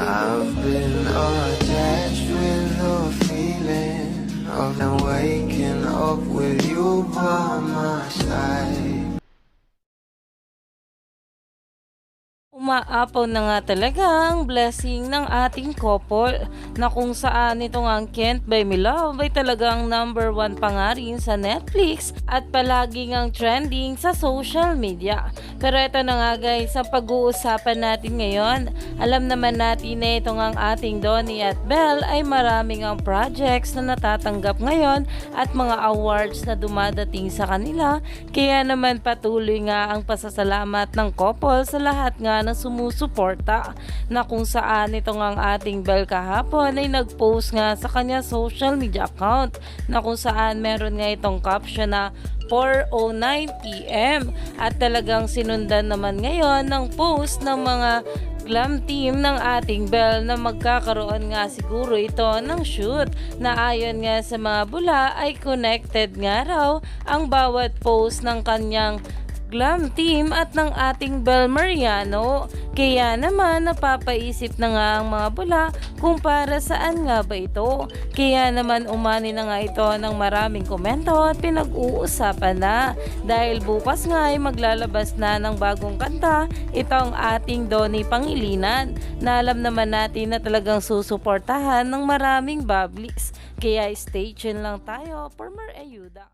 I've been attached with the feeling of waking up with you by my side. Umaapaw na nga talaga ang blessing ng ating couple na kung saan itong ang Can't Buy Me Love ay talagang #1 pa nga rin sa Netflix at palagi ngang trending sa social media. Pero ito na nga guys, ang pag-uusapan natin ngayon, alam naman natin na itong ang ating Donnie at Belle ay maraming ang projects na natatanggap ngayon at mga awards na dumadating sa kanila, kaya naman patuloy nga ang pasasalamat ng couple sa lahat nga ng sumusuporta, na kung saan itong ang ating Belle kahapon ay nag-post nga sa kanya social media account na kung saan meron nga itong caption na 4:09 PM at talagang sinundan naman ngayon ng post ng mga glam team ng ating Belle na magkakaroon nga siguro ito ng shoot, na ayon nga sa mga bula ay connected nga raw ang bawat post ng kanyang glam team at ng ating Belle Mariano. Kaya naman napapaisip na nga ang mga bula kung para saan nga ba ito. Kaya naman umani na nga ito ng maraming komento at pinag-uusapan na, dahil bukas nga ay maglalabas na ng bagong kanta itong ating Donnie Pangilinan, na alam naman natin na talagang susuportahan ng maraming bablis. Kaya stay tuned lang tayo for more ayuda.